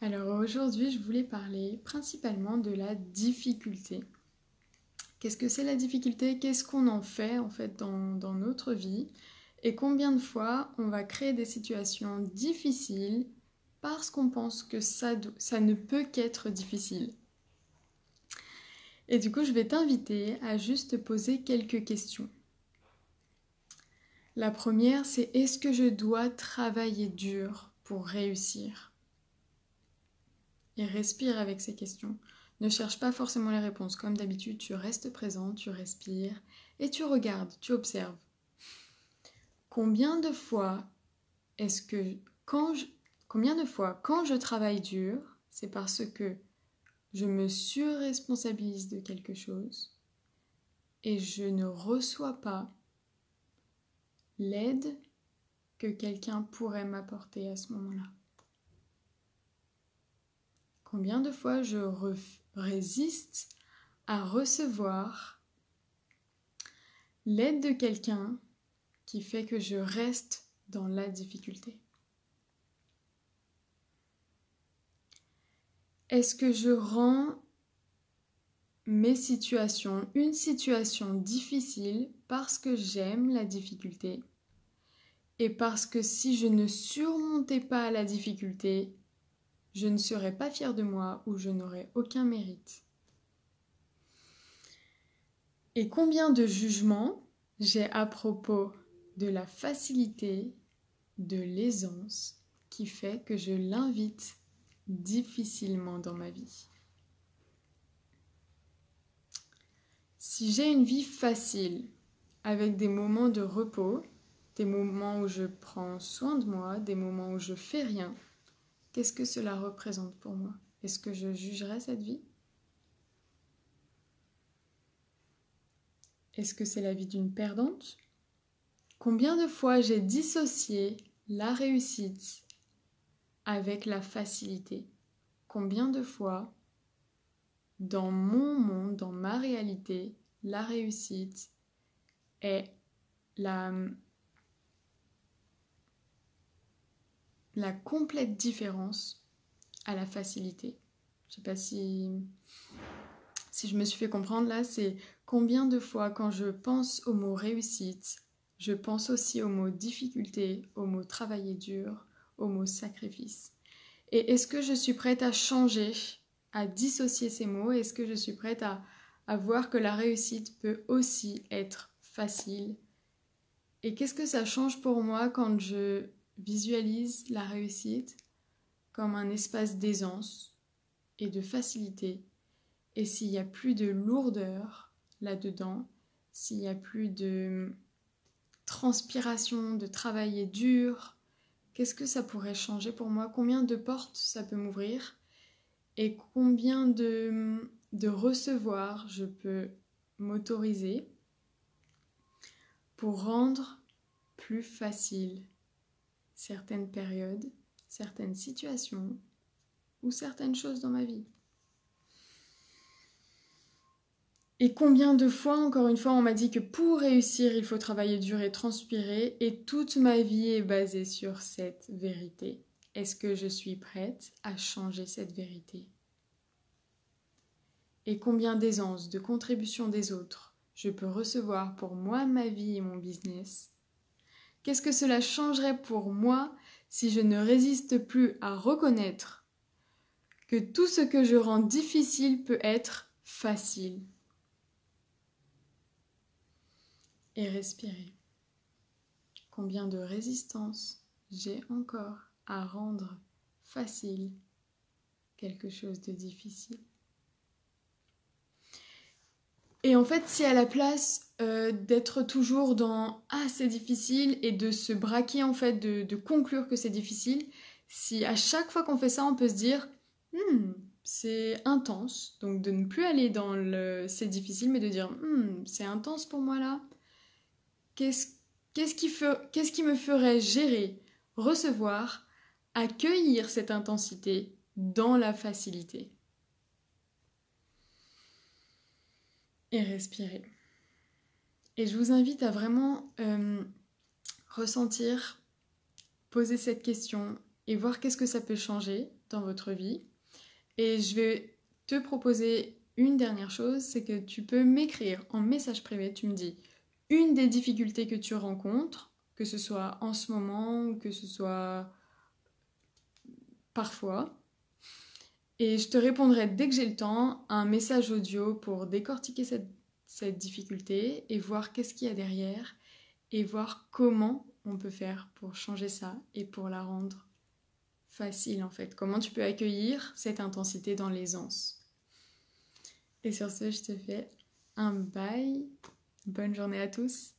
Alors aujourd'hui, je voulais parler principalement de la difficulté. Qu'est-ce que c'est la difficulté? Qu'est-ce qu'on en fait dans notre vie? Et combien de fois on va créer des situations difficiles parce qu'on pense que ça ne peut qu'être difficile. Et du coup, je vais t'inviter à juste te poser quelques questions. La première, c'est est-ce que je dois travailler dur pour réussir? Et respire avec ces questions. Ne cherche pas forcément les réponses. Comme d'habitude, tu restes présent, tu respires et tu regardes, tu observes. Combien de fois quand je travaille dur, c'est parce que je me surresponsabilise de quelque chose et je ne reçois pas l'aide que quelqu'un pourrait m'apporter à ce moment-là. Combien de fois je résiste à recevoir l'aide de quelqu'un qui fait que je reste dans la difficulté. Est-ce que je rends une situation difficile parce que j'aime la difficulté et parce que si je ne surmontais pas la difficulté, je ne serais pas fière de moi ou je n'aurais aucun mérite? Et combien de jugements j'ai à propos de la facilité, de l'aisance qui fait que je l'invite difficilement dans ma vie. Si j'ai une vie facile, avec des moments de repos, des moments où je prends soin de moi, des moments où je fais rien, qu'est-ce que cela représente pour moi? Est-ce que je jugerais cette vie? Est-ce que c'est la vie d'une perdante? Combien de fois j'ai dissocié la réussite avec la facilité? Combien de fois, dans mon monde, dans ma réalité, la réussite est la complète différence à la facilité. Je ne sais pas si je me suis fait comprendre là, c'est combien de fois quand je pense au mot réussite, je pense aussi au mot difficulté, au mot travailler dur, au mot sacrifice. Et est-ce que je suis prête à changer, à dissocier ces mots? Est-ce que je suis prête à voir que la réussite peut aussi être facile? Et qu'est-ce que ça change pour moi quand je visualise la réussite comme un espace d'aisance et de facilité? Et s'il n'y a plus de lourdeur là-dedans, s'il n'y a plus de transpiration, de travailler dur, qu'est-ce que ça pourrait changer pour moi? Combien de portes ça peut m'ouvrir? Et combien de recevoirs je peux m'autoriser pour rendre plus facile certaines périodes, certaines situations ou certaines choses dans ma vie. Et combien de fois, encore une fois, on m'a dit que pour réussir, il faut travailler dur et transpirer, et toute ma vie est basée sur cette vérité. Est-ce que je suis prête à changer cette vérité? Et combien d'aisance, de contribution des autres je peux recevoir pour moi, ma vie et mon business? Qu'est-ce que cela changerait pour moi si je ne résiste plus à reconnaître que tout ce que je rends difficile peut être facile? Et respirer. Combien de résistance j'ai encore à rendre facile quelque chose de difficile? Et en fait, si à la place d'être toujours dans « Ah, c'est difficile » et de se braquer, en fait, de conclure que c'est difficile, si à chaque fois qu'on fait ça, on peut se dire « c'est intense », donc de ne plus aller dans le « c'est difficile », mais de dire « c'est intense pour moi là ». Qu'est-ce qui me ferait gérer, recevoir, accueillir cette intensité dans la facilité? Et respirer. Et je vous invite à vraiment ressentir, poser cette question et voir qu'est-ce que ça peut changer dans votre vie. Et je vais te proposer une dernière chose, c'est que tu peux m'écrire en message privé, tu me dis une des difficultés que tu rencontres, que ce soit en ce moment ou que ce soit parfois. Et je te répondrai dès que j'ai le temps un message audio pour décortiquer cette difficulté et voir qu'est-ce qu'il y a derrière et voir comment on peut faire pour changer ça et pour la rendre facile en fait. Comment tu peux accueillir cette intensité dans l'aisance. Et sur ce, je te fais un bye. Bonne journée à tous.